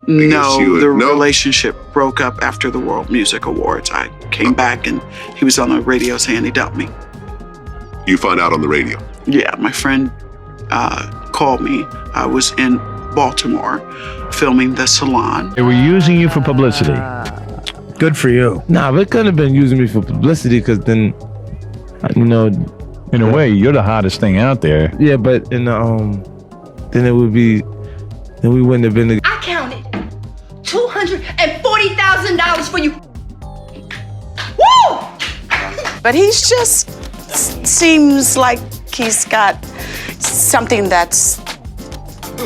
No, the relationship broke up after the World Music Awards. I came back and he was on the radio saying he dumped me. You found out on the radio? Yeah, my friend called me. I was in Baltimore filming The Salon. They were using you for publicity. Good for you. Nah, but it couldn't have been using me for publicity because then, you know. In a way, you're the hottest thing out there. Yeah, but in then it would be, then we wouldn't have been. I counted $240,000 for you. Woo! But he's just seems like he's got something that's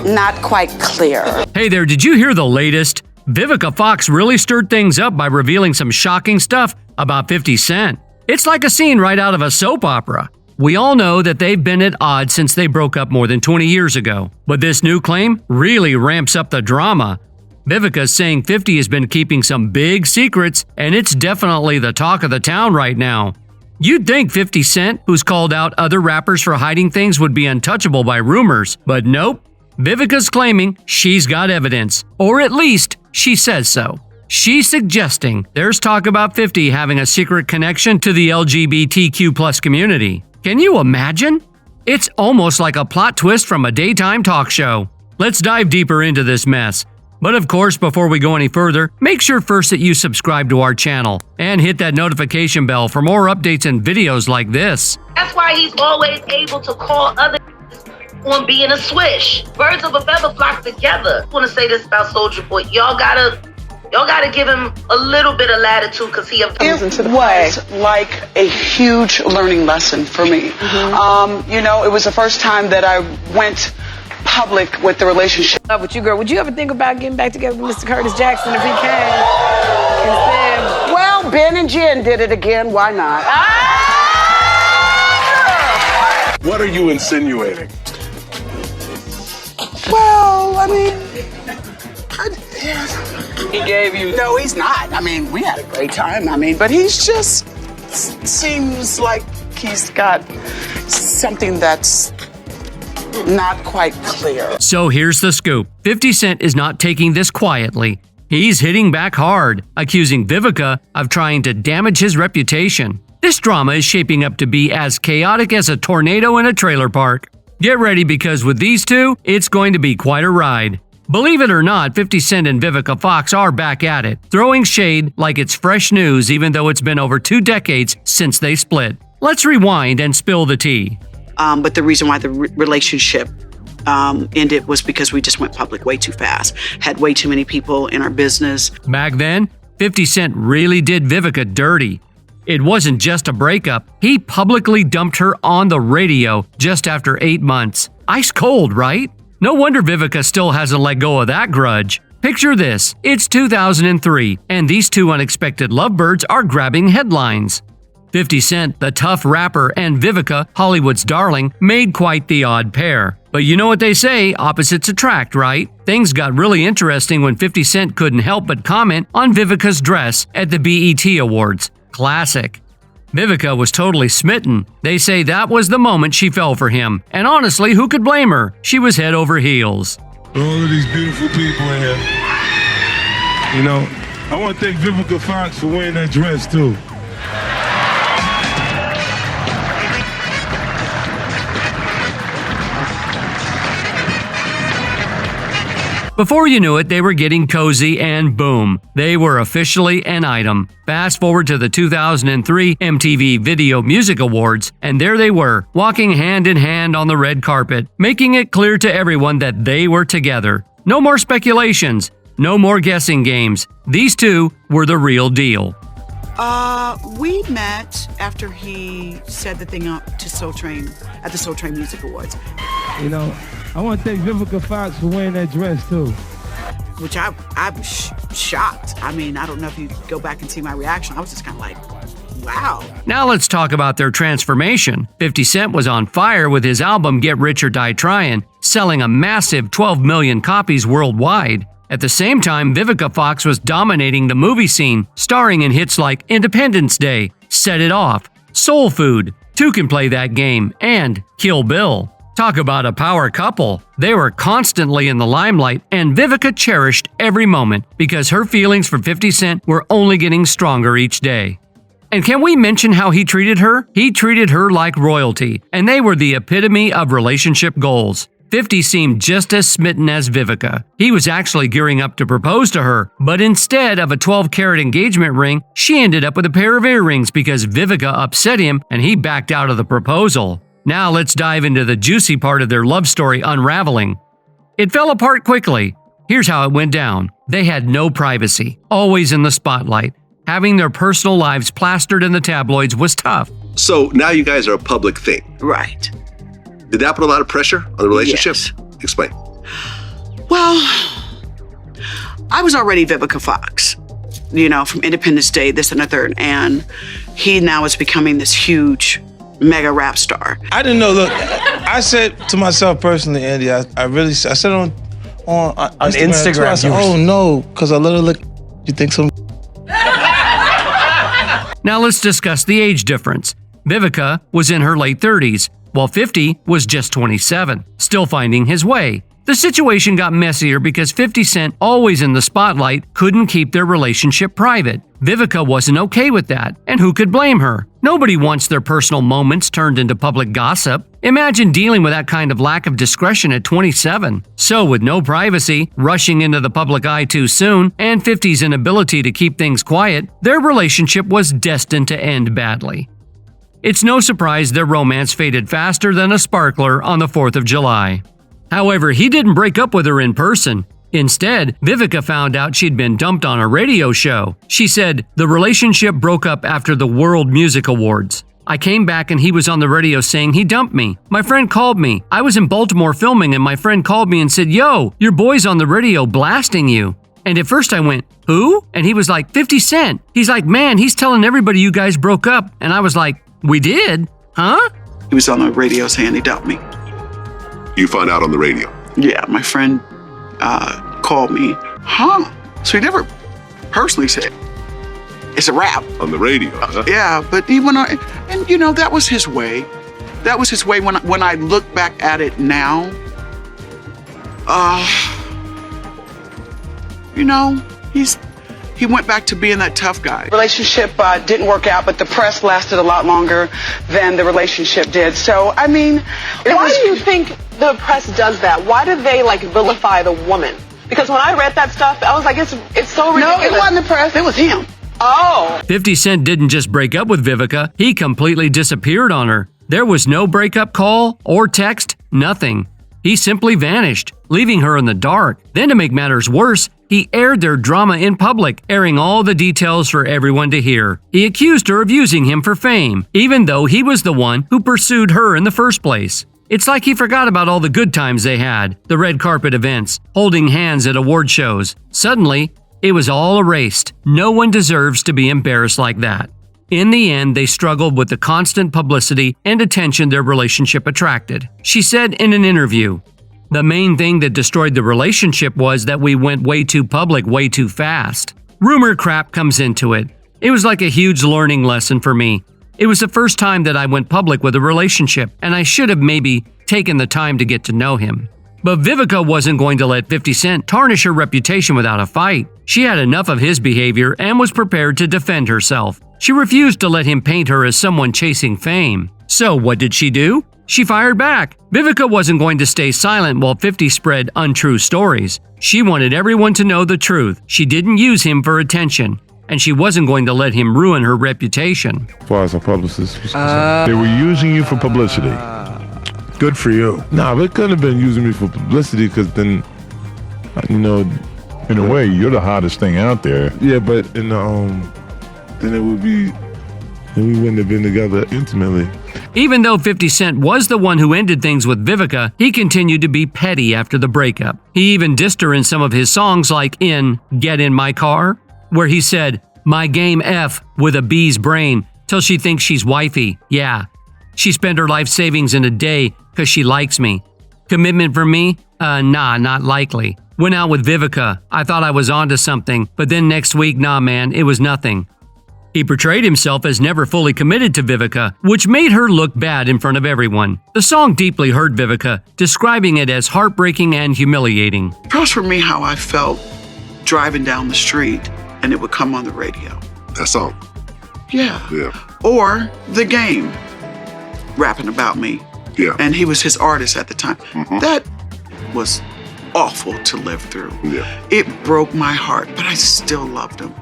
not quite clear. Hey there, did you hear the latest? Vivica Fox really stirred things up by revealing some shocking stuff about 50 Cent. It's like a scene right out of a soap opera. We all know that they've been at odds since they broke up more than 20 years ago. But this new claim really ramps up the drama. Vivica's saying 50 has been keeping some big secrets, and it's definitely the talk of the town right now. You'd think 50 Cent, who's called out other rappers for hiding things, would be untouchable by rumors, but nope. Vivica's claiming she's got evidence, or at least she says so. She's suggesting there's talk about 50 having a secret connection to the LGBTQ+ community. Can you imagine? It's almost like a plot twist from a daytime talk show. Let's dive deeper into this mess. But of course, before we go any further, make sure first that you subscribe to our channel and hit that notification bell for more updates and videos like this. That's why he's always able to call other on being a swish. Birds of a feather flock together. I want to say this about Soulja Boy. Y'all gotta give him a little bit of latitude because he It was like a huge learning lesson for me. You know, it was the first time that I went public with the relationship. With you, girl, would you ever think about getting back together with Mr. Curtis Jackson if he came? Instead, well, Ben and Jen did it again. Why not? What are you insinuating? Well, I mean, he gave you. no, he's not. I mean, we had a great time. I mean, but he's just seems like he's got something that's not quite clear. So here's the scoop. 50 Cent is not taking this quietly. He's hitting back hard, accusing Vivica of trying to damage his reputation. This drama is shaping up to be as chaotic as a tornado in a trailer park. Get ready because with these two, it's going to be quite a ride. Believe it or not, 50 Cent and Vivica Fox are back at it, throwing shade like it's fresh news even though it's been over 2 decades since they split. Let's rewind and spill the tea. But the reason why the relationship ended was because we just went public way too fast. Had way too many people in our business. Back then, 50 Cent really did Vivica dirty. It wasn't just a breakup. He publicly dumped her on the radio just after 8 months. Ice cold, right? No wonder Vivica still hasn't let go of that grudge. Picture this. It's 2003, and these two unexpected lovebirds are grabbing headlines. 50 Cent, the tough rapper, and Vivica, Hollywood's darling, made quite the odd pair. But you know what they say, opposites attract, right? Things got really interesting when 50 Cent couldn't help but comment on Vivica's dress at the BET Awards. Classic. Vivica was totally smitten. They say that was the moment she fell for him. And honestly, who could blame her? She was head over heels. All of these beautiful people in here. You know, I want to thank Vivica Fox for wearing that dress too. Before you knew it, they were getting cozy and boom, they were officially an item. Fast forward to the 2003 MTV Video Music Awards, and there they were, walking hand in hand on the red carpet, making it clear to everyone that they were together. No more speculations, no more guessing games. These two were the real deal. We met after he said the thing up to Soul Train at the Soul Train Music Awards. You know, I want to thank Vivica Fox for wearing that dress too. Which I was shocked. I mean, I don't know if you go back and see my reaction. I was just kind of like, wow. Now let's talk about their transformation. 50 Cent was on fire with his album Get Rich or Die Tryin', selling a massive 12 million copies worldwide. At the same time, Vivica Fox was dominating the movie scene, starring in hits like Independence Day, Set It Off, Soul Food, Two Can Play That Game, and Kill Bill. Talk about a power couple. They were constantly in the limelight, and Vivica cherished every moment because her feelings for 50 Cent were only getting stronger each day. And can we mention how he treated her? He treated her like royalty, and they were the epitome of relationship goals. 50 seemed just as smitten as Vivica. He was actually gearing up to propose to her, but instead of a 12-carat engagement ring, she ended up with a pair of earrings because Vivica upset him and he backed out of the proposal. Now let's dive into the juicy part of their love story unraveling. It fell apart quickly. Here's how it went down. They had no privacy, always in the spotlight. Having their personal lives plastered in the tabloids was tough. So now you guys are a public thing. Right. Did that put a lot of pressure on the relationship? Yes. Explain. Well, I was already Vivica Fox, from Independence Day, this and the third, and he now is becoming this huge mega rap star. I didn't know. Look, I said to myself personally, Andy, I said on Instagram too, I said, oh no, because I let her look. You think so? Now let's discuss the age difference. Vivica was in her late 30s, while 50 was just 27, still finding his way. The situation got messier because 50 Cent, always in the spotlight, couldn't keep their relationship private. Vivica wasn't okay with that, and who could blame her? Nobody wants their personal moments turned into public gossip. Imagine dealing with that kind of lack of discretion at 27. So with no privacy, rushing into the public eye too soon, and 50's inability to keep things quiet, their relationship was destined to end badly. It's no surprise their romance faded faster than a sparkler on the 4th of July. However, he didn't break up with her in person. Instead, Vivica found out she'd been dumped on a radio show. She said, "The relationship broke up after the World Music Awards. I came back and he was on the radio saying he dumped me. My friend called me. I was in Baltimore filming and my friend called me and said, 'Yo, your boy's on the radio blasting you.' And at first I went, 'Who?' And he was like, 50 Cent. He's like, 'Man, he's telling everybody you guys broke up.' And I was like, 'We did? Huh?' He was on the radio saying he dumped me. You found out on the radio. Yeah, my friend called me. Huh? So he never personally said, it's a rap. On the radio, huh? Yeah, but he went on, and that was his way. That was his way. When I look back at it now, he went back to being that tough guy. Relationship didn't work out, but the press lasted a lot longer than the relationship did. So, I mean, why do you think the press does that? Why do they vilify the woman? Because when I read that stuff, I was like, it's so ridiculous. No, it wasn't the press. It was him. Oh. 50 Cent didn't just break up with Vivica, he completely disappeared on her. There was no breakup call or text, nothing. He simply vanished, leaving her in the dark. Then to make matters worse, he aired their drama in public, airing all the details for everyone to hear. He accused her of using him for fame, even though he was the one who pursued her in the first place. It's like he forgot about all the good times they had, the red carpet events, holding hands at award shows. Suddenly, it was all erased. No one deserves to be embarrassed like that. In the end, they struggled with the constant publicity and attention their relationship attracted. She said in an interview, "The main thing that destroyed the relationship was that we went way too public way too fast. Rumor crap comes into it. It was like a huge learning lesson for me. It was the first time that I went public with a relationship, and I should have maybe taken the time to get to know him." But Vivica wasn't going to let 50 Cent tarnish her reputation without a fight. She had enough of his behavior and was prepared to defend herself. She refused to let him paint her as someone chasing fame. So what did she do? She fired back. Vivica wasn't going to stay silent while 50 spread untrue stories. She wanted everyone to know the truth. She didn't use him for attention, and she wasn't going to let him ruin her reputation. As far as a publicist was They were using you for publicity. Good for you. Nah, but it couldn't have been using me for publicity because then, In a way, you're the hottest thing out there. Yeah, but then it would be, then we wouldn't have been together intimately. Even though 50 Cent was the one who ended things with Vivica, he continued to be petty after the breakup. He even dissed her in some of his songs like in Get In My Car, where he said, "My game F with a B's brain till she thinks she's wifey. Yeah. She spent her life savings in a day because she likes me. Commitment for me? Nah, not likely. Went out with Vivica. I thought I was onto something, but then next week, nah man, it was nothing. He portrayed himself as never fully committed to Vivica, which made her look bad in front of everyone. The song deeply hurt Vivica, describing it as heartbreaking and humiliating. That was for me how I felt driving down the street and it would come on the radio. That song. Yeah. Yeah. Or The Game, rapping about me. Yeah. And he was his artist at the time. That was awful to live through. Yeah. It broke my heart, but I still loved him.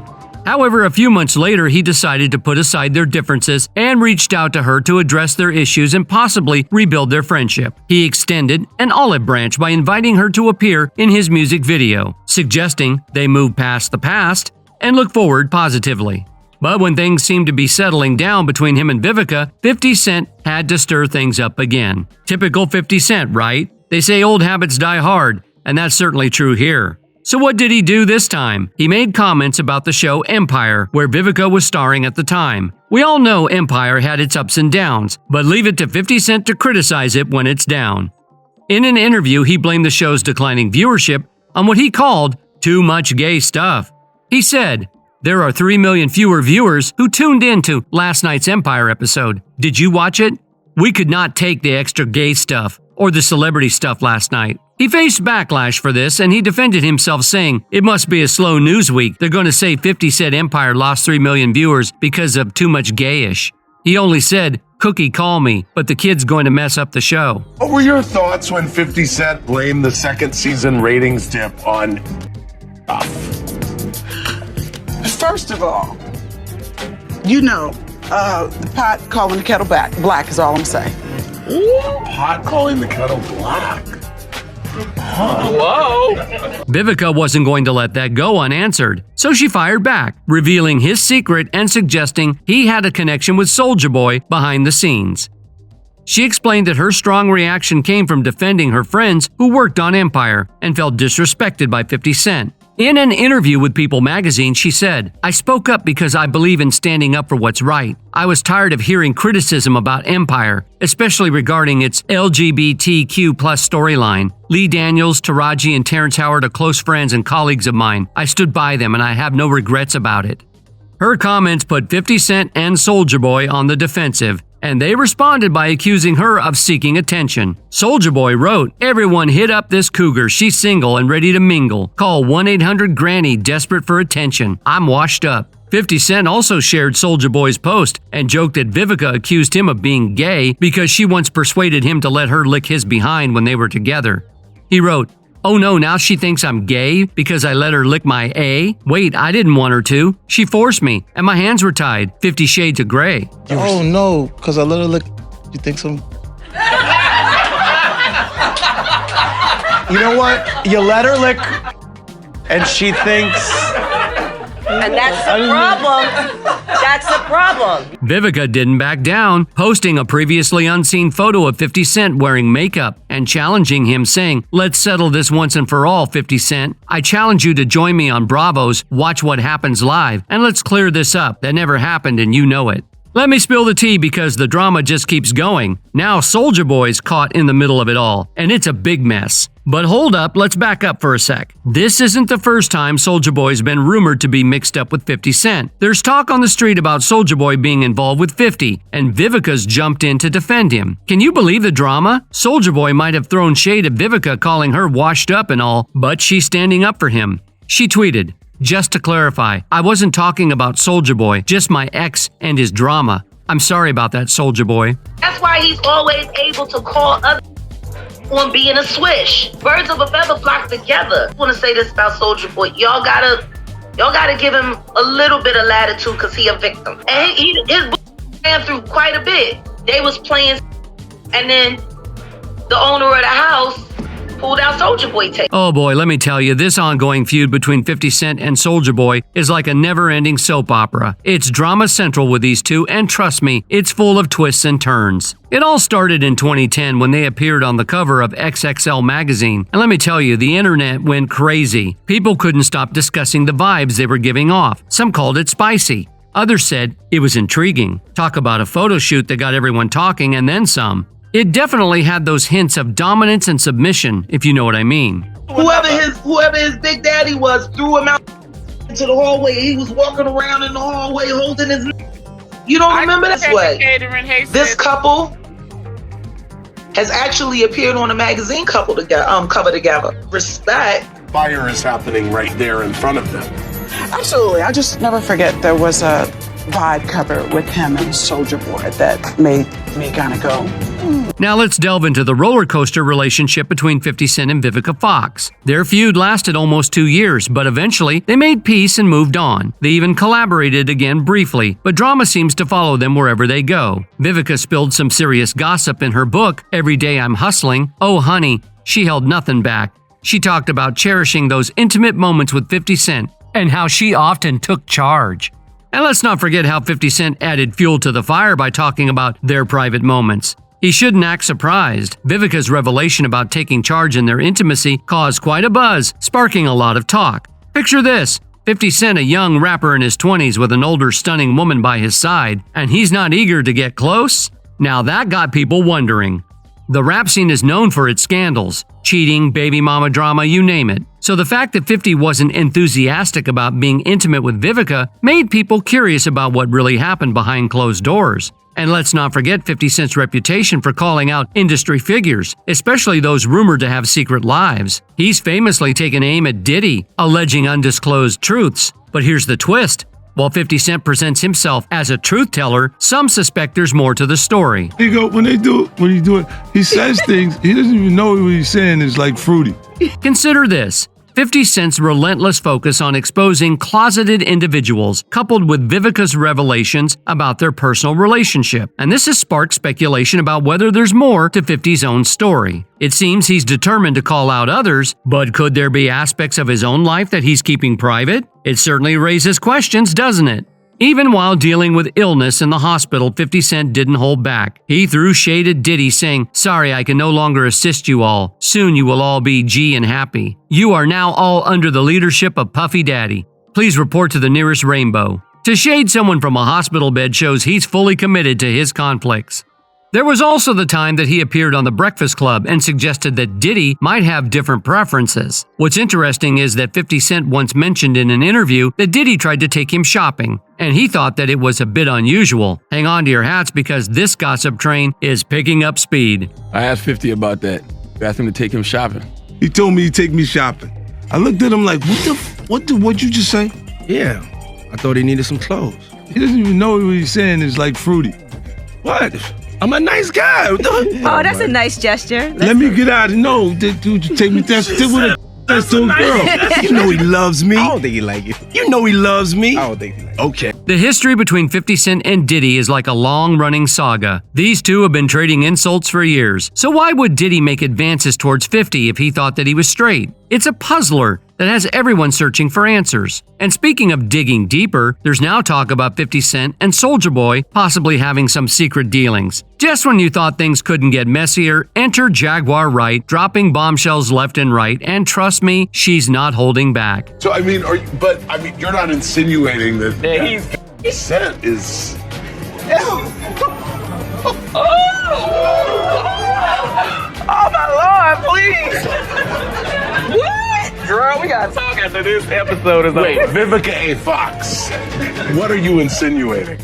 However, a few months later, he decided to put aside their differences and reached out to her to address their issues and possibly rebuild their friendship. He extended an olive branch by inviting her to appear in his music video, suggesting they move past the past and look forward positively. But when things seemed to be settling down between him and Vivica, 50 Cent had to stir things up again. Typical 50 Cent, right? They say old habits die hard, and that's certainly true here. So what did he do this time? He made comments about the show Empire, where Vivica was starring at the time. We all know Empire had its ups and downs, but leave it to 50 Cent to criticize it when it's down. In an interview, he blamed the show's declining viewership on what he called too much gay stuff. He said, "There are 3 million fewer viewers who tuned in to last night's Empire episode. Did you watch it? We could not take the extra gay stuff or the celebrity stuff last night." He faced backlash for this, and he defended himself saying, "It must be a slow news week. They're going to say 50 Cent Empire lost 3 million viewers because of too much gayish." He only said, "Cookie, call me, but the kid's going to mess up the show." What were your thoughts when 50 Cent blamed the second season ratings dip on First of all, you know, the pot calling the kettle black is all I'm saying. Pot calling the kettle black? Whoa! Vivica wasn't going to let that go unanswered, so she fired back, revealing his secret and suggesting he had a connection with Soulja Boy behind the scenes. She explained that her strong reaction came from defending her friends who worked on Empire and felt disrespected by 50 Cent. In an interview with People magazine, she said, "I spoke up because I believe in standing up for what's right. I was tired of hearing criticism about Empire, especially regarding its LGBTQ+ storyline. Lee Daniels, Taraji, and Terrence Howard are close friends and colleagues of mine. I stood by them and I have no regrets about it." Her comments put 50 Cent and Soulja Boy on the defensive, and they responded by accusing her of seeking attention. Soulja Boy wrote, "Everyone hit up this cougar. She's single and ready to mingle. Call 1-800-GRANNY, desperate for attention. I'm washed up." 50 Cent also shared Soulja Boy's post and joked that Vivica accused him of being gay because she once persuaded him to let her lick his behind when they were together. He wrote, "Oh no, now she thinks I'm gay because I let her lick my A? Wait, I didn't want her to. She forced me, and my hands were tied. 50 Shades of Grey." Oh no, because I let her lick. You think so? You know what? You let her lick, and she thinks. And that's the problem. That's the problem. Vivica didn't back down, posting a previously unseen photo of 50 Cent wearing makeup and challenging him, saying, "Let's settle this once and for all, 50 Cent. I challenge you to join me on Bravo's Watch What Happens Live, and let's clear this up. That never happened and you know it." Let me spill the tea because the drama just keeps going. Now Soulja Boy's caught in the middle of it all, and it's a big mess. But hold up, let's back up for a sec. This isn't the first time Soulja Boy's been rumored to be mixed up with 50 Cent. There's talk on the street about Soulja Boy being involved with 50, and Vivica's jumped in to defend him. Can you believe the drama? Soulja Boy might have thrown shade at Vivica, calling her washed up and all, but she's standing up for him. She tweeted, "Just to clarify, I wasn't talking about Soulja Boy, just my ex and his drama. I'm sorry about that, Soulja Boy." That's why he's always able to call others on being a swish. Birds of a feather flock together. I want to say this about Soulja Boy. Y'all gotta give him a little bit of latitude because he a victim. And his ran through quite a bit. They was playing, and then the owner of the house pulled out Soulja Boy tape. Oh boy, let me tell you, this ongoing feud between 50 Cent and Soulja Boy is like a never-ending soap opera. It's drama central with these two, and trust me, it's full of twists and turns. It all started in 2010 when they appeared on the cover of XXL magazine. And let me tell you, the internet went crazy. People couldn't stop discussing the vibes they were giving off. Some called it spicy. Others said it was intriguing. Talk about a photo shoot that got everyone talking and then some. It definitely had those hints of dominance and submission, if you know what I mean. Whoever his big daddy was threw him out to the hallway. He was walking around in the hallway holding his. You don't remember this way? This couple has actually appeared on a magazine cover together. Respect. Fire is happening right there in front of them. Absolutely. I just never forget there was a Vibe cover with him and Soulja Boy that made me kind of go. Now let's delve into the roller coaster relationship between 50 Cent and Vivica Fox. Their feud lasted almost 2 years, but eventually they made peace and moved on. They even collaborated again briefly, but drama seems to follow them wherever they go. Vivica spilled some serious gossip in her book, Every Day I'm Hustling. Oh honey, she held nothing back. She talked about cherishing those intimate moments with 50 Cent and how she often took charge. And let's not forget how 50 Cent added fuel to the fire by talking about their private moments. He shouldn't act surprised. Vivica's revelation about taking charge in their intimacy caused quite a buzz, sparking a lot of talk. Picture this: 50 Cent, a young rapper in his 20s with an older stunning woman by his side, and he's not eager to get close? Now that got people wondering. The rap scene is known for its scandals, cheating, baby mama drama, you name it. So the fact that 50 wasn't enthusiastic about being intimate with Vivica made people curious about what really happened behind closed doors. And let's not forget 50 Cent's reputation for calling out industry figures, especially those rumored to have secret lives. He's famously taken aim at Diddy, alleging undisclosed truths. But here's the twist. While 50 Cent presents himself as a truth teller, some suspect there's more to the story. When he do it, he says things, he doesn't even know what he's saying is like fruity. Consider this. 50 Cent's relentless focus on exposing closeted individuals, coupled with Vivica's revelations about their personal relationship. And this has sparked speculation about whether there's more to 50's own story. It seems he's determined to call out others, but could there be aspects of his own life that he's keeping private? It certainly raises questions, doesn't it? Even while dealing with illness in the hospital, 50 Cent didn't hold back. He threw shade at Diddy, saying, "Sorry, I can no longer assist you all. Soon you will all be G and happy. You are now all under the leadership of Puffy Daddy. Please report to the nearest rainbow." To shade someone from a hospital bed shows he's fully committed to his conflicts. There was also the time that he appeared on The Breakfast Club and suggested that Diddy might have different preferences. What's interesting is that 50 Cent once mentioned in an interview that Diddy tried to take him shopping, and he thought that it was a bit unusual. Hang on to your hats because this gossip train is picking up speed. I asked 50 about that. I asked him to take him shopping. He told me he'd take me shopping. I looked at him like, what'd you just say? Yeah, I thought he needed some clothes. He doesn't even know what he's saying is like fruity. What? I'm a nice guy. Oh, that's a nice gesture. Let me get out. No, dude, you take me. That's to a girl. You know he loves me. I don't think he like it. You know he loves me. I don't think he like it. Okay. The history between 50 Cent and Diddy is like a long-running saga. These two have been trading insults for years. So why would Diddy make advances towards 50 if he thought that he was straight? It's a puzzler that has everyone searching for answers. And speaking of digging deeper, there's now talk about 50 Cent and Soulja Boy possibly having some secret dealings. Just when you thought things couldn't get messier, enter Jaguar Wright, dropping bombshells left and right, and trust me, she's not holding back. So you're not insinuating that 50 Cent is. Oh my Lord, please! What? Girl, we gotta talk after this episode is over. Wait, Vivica A. Fox. What are you insinuating?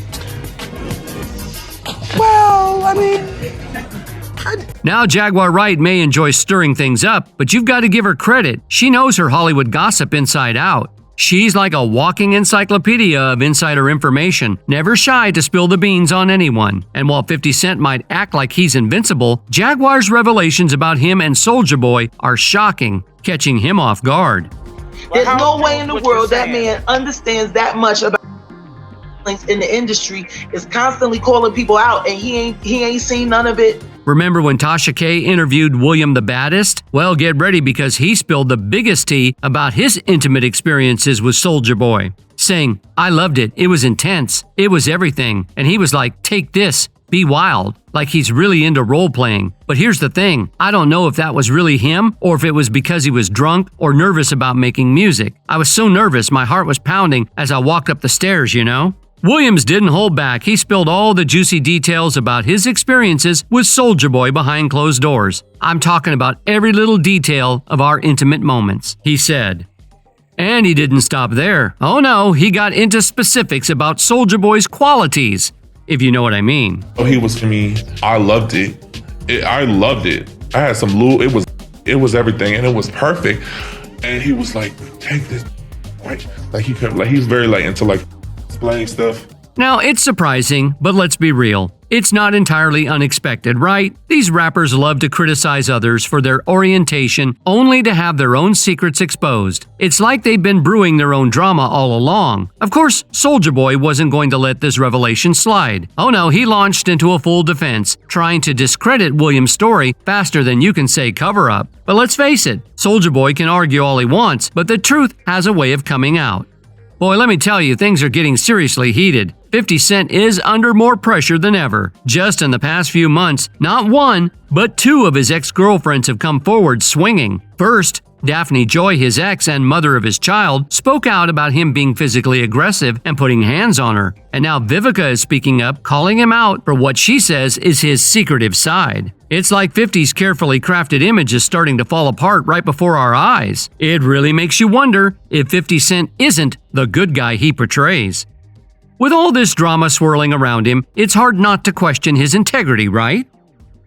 Well, I mean, Now Jaguar Wright may enjoy stirring things up, but you've got to give her credit. She knows her Hollywood gossip inside out. She's like a walking encyclopedia of insider information, never shy to spill the beans on anyone. And while 50 Cent might act like he's invincible, Jaguar's revelations about him and Soulja Boy are shocking, catching him off guard. There's no way in the world that man understands that much about in the industry, is constantly calling people out, and he ain't seen none of it. Remember when Tasha K interviewed William the Baddest? Well, get ready because he spilled the biggest tea about his intimate experiences with Soulja Boy, saying, "I loved it. It was intense. It was everything." And he was like, "Take this. Be wild." Like he's really into role-playing. But here's the thing. I don't know if that was really him or if it was because he was drunk or nervous about making music. I was so nervous, my heart was pounding as I walked up the stairs, you know? Williams didn't hold back. He spilled all the juicy details about his experiences with Soulja Boy behind closed doors. I'm talking about every little detail of our intimate moments. He said, And he didn't stop there. Oh no, he got into specifics about Soulja Boy's qualities, if you know what I mean. Oh, he was to me. I loved it. I loved it. I had some Lou. It was everything, and it was perfect. And he was like, "Take this," right? Like he's very like into like explaining stuff. Now, it's surprising, but let's be real. It's not entirely unexpected, right? These rappers love to criticize others for their orientation only to have their own secrets exposed. It's like they've been brewing their own drama all along. Of course, Soulja Boy wasn't going to let this revelation slide. Oh no, he launched into a full defense, trying to discredit William's story faster than you can say cover up. But let's face it, Soulja Boy can argue all he wants, but the truth has a way of coming out. Boy, let me tell you, things are getting seriously heated. 50 Cent is under more pressure than ever. Just in the past few months, not one, but two of his ex-girlfriends have come forward swinging. First, Daphne Joy, his ex and mother of his child, spoke out about him being physically aggressive and putting hands on her. And now Vivica is speaking up, calling him out for what she says is his secretive side. It's like 50's carefully crafted image is starting to fall apart right before our eyes. It really makes you wonder if 50 Cent isn't the good guy he portrays. With all this drama swirling around him, it's hard not to question his integrity, right?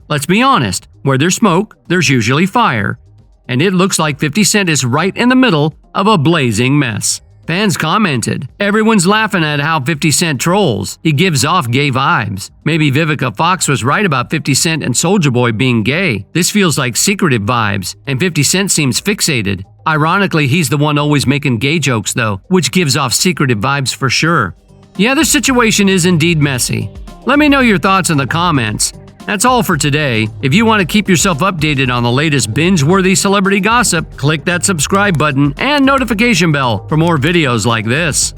Let's be honest, where there's smoke, there's usually fire. And it looks like 50 Cent is right in the middle of a blazing mess. Fans commented, "Everyone's laughing at how 50 Cent trolls. He gives off gay vibes. Maybe Vivica Fox was right about 50 Cent and Soulja Boy being gay. This feels like secretive vibes, and 50 Cent seems fixated. Ironically, he's the one always making gay jokes though, which gives off secretive vibes for sure." Yeah, this situation is indeed messy. Let me know your thoughts in the comments. That's all for today. If you want to keep yourself updated on the latest binge-worthy celebrity gossip, click that subscribe button and notification bell for more videos like this.